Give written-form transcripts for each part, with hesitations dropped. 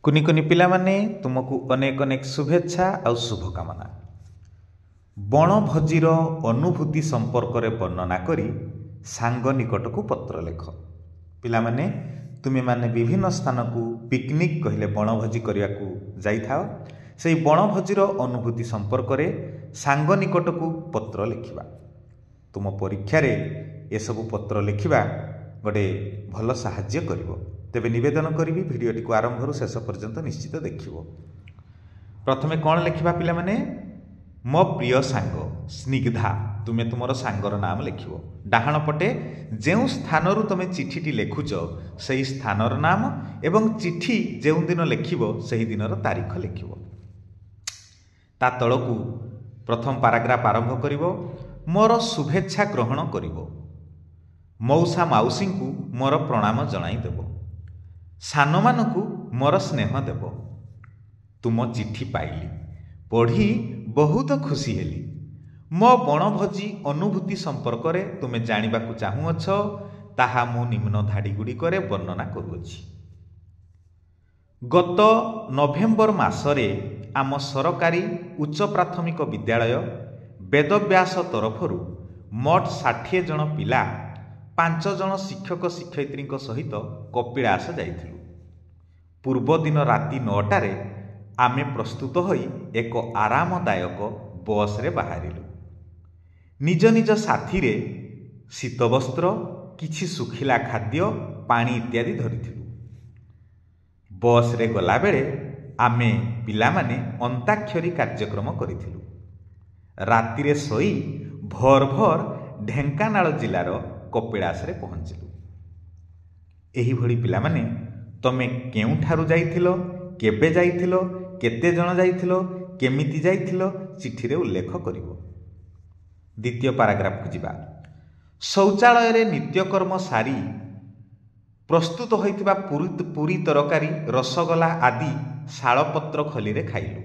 कुनी कुनी पिला माने तुमको अनेक अनेक शुभेच्छा और शुभकामना। बणभोजीर अनुभूति संपर्क रे वर्णना करी सांग निकट को पत्र लेख। पिला माने तुमे माने विभिन्न स्थान को पिकनिक कहले बणभोजी करिया को जाई थाओ। सेही बणभोजीर अनुभूति संपर्क रे सांग निकट को पत्र लिखिबा। तुम परीक्षा रे ए सब पत्र लिखिबा गोटे भल साहाय्य करिवो। तेबे निवेदन करी भिडियोटी को आरंभ शेष पर्यंत निश्चित देखिवो। प्रथमे कौन लिखिबा पिला माने मो प्रिय सांग स्निग्धा तुमे तुमर सांगर नाम लिखिवो। डाहाण पटे जेउ स्थानरु तुमे चिठीटी लेखुच सेही स्थानर नाम एवं चिठी जेउ दिन लिखिवो सेही दिनर तारीख लिखिवो। ता तळकु प्रथम पाराग्राफ आरंभ करिवो। मोर शुभेच्छा ग्रहण करिवो। मौसा माउसी को मोर प्रणाम जणाई देबो। सान मानकु मोर स्नेह देव। तुम चिठी पाइली पढ़ी बहुत खुशी हेली। मो बणभोजी अनुभूति संपर्क रे तुमे जानिबा को चाहुअछ ताहा मु निम्न धाड़ी गुड़िक वर्णना करुछि। गत नवेम्बर मासरे आम सरकारी उच्च प्राथमिक विद्यालय वेदव्यास तरफरु मोट 60 जन पिला 5 जन शिक्षक शिक्षयित्री सहित कपिलास जाइथिलु। पूर्व दिन राति 9टारे आमे प्रस्तुत होई एक आरामदायक बस रे बाहरिलु। निज निज साथी रे शीत वस्त्र किछि सुखिला खाद्य पानी इत्यादि धरिथिलु। बस रे गला बेले आमे पिला माने अंताक्षरी कार्यक्रम करिथिलु। राति रे सोई भोर भोर ढेंकानाल जिलार कपिलास रे पहुंचिलु। एही भली पिला माने तमे केउठारु जाइथिलो केबे जाइथिलो केते जण जाइथिलो केमिति जाइथिलो चिठी रे उल्लेख करिवो। द्वितीय पैराग्राफ को जिबा। शौचालय रे नित्यकर्म सारी प्रस्तुत होइतिबा पूरी तरकारी रसगोला आदि शालपत्र खली रे खाइलु।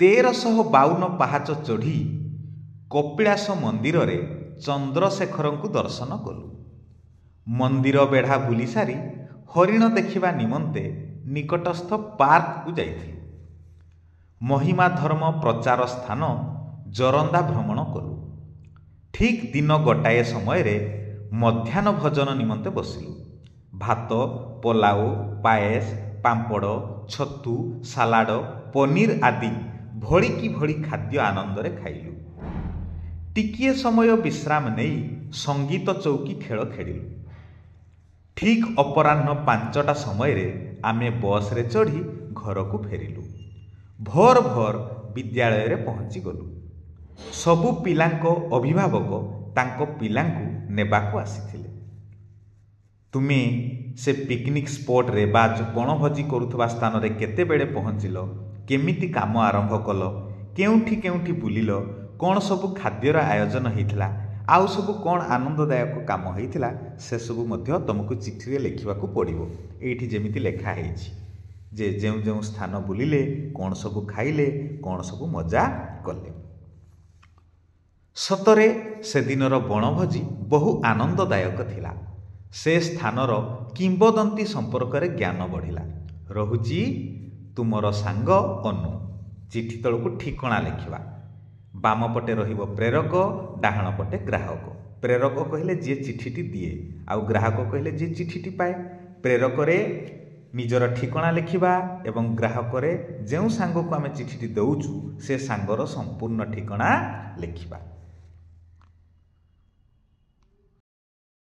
1352 पहाच चढ़ी कपिलास मंदिर रे चंद्रशेखर को दर्शन कलु। मंदिर बेढ़ा बुली सारी हरिण देखिबा निमंते निकटस्थ पार्क को जाइथिलु। महिमा धर्म प्रचार स्थान जरंदा भ्रमण कलु। ठीक दिन गोटाए समय रे मध्याह्न भोजन निमंते बसिलु। भात पोलाओ पायस पांपड़ छतु सालाड पनीर आदि भड़ी की भड़ी खाद्य आनंद रे खाइलु। टिकिए समय विश्राम नहीं संगीत चौकी खेल खेलिलु। ठीक अपराह्न 5टा समय रे आमे बस रे चढ़ी घर को फेरिलु। भोर भोर विद्यालय रे पहुंची गलु। सबु पिलांको अभिभावक तांको पिलांकु नेबाकु आसीथिले। तुमे से पिकनिक स्पॉट रे बा बणभोजी करुथबा स्थान रे केते बेले पहुंचिलो केमिति काम आरंभ कलो केउठी केउठी बुलिलो कौन सबु खाद्यर आयोजन होइथिला आउ सबु कौन आनंददायक काम होइथिला से सबु मध्य तुमको चिठी रे लिखिबाकू पड़िबो। एठी जेमिति लेखा हेछि जे जेउ जेउ स्थान बुलिले कौन सबु खाइले कौन सबु मजा कले। सतरे से दिनर बणभोजी बहु आनंददायक थिला। से स्थानर किंबदंती संपर्क रे ज्ञान बढ़िला। रहुची तुमर सांग अनु। चिठी तळकू ठिकणा लिखिबा। बाम पटे रहिबो प्रेरक डाहाण पटे ग्राहक। प्रेरक कहले जे चिठीटी दिए आउ ग्राहक कहले जे चिठीटी पाए। प्रेरक रे निजर ठिकणा लिखिबा एवं ग्राहक रे जेउ सांग को आमे चिठीटी दउचु से सांगर संपूर्ण ठिकणा लिखिबा।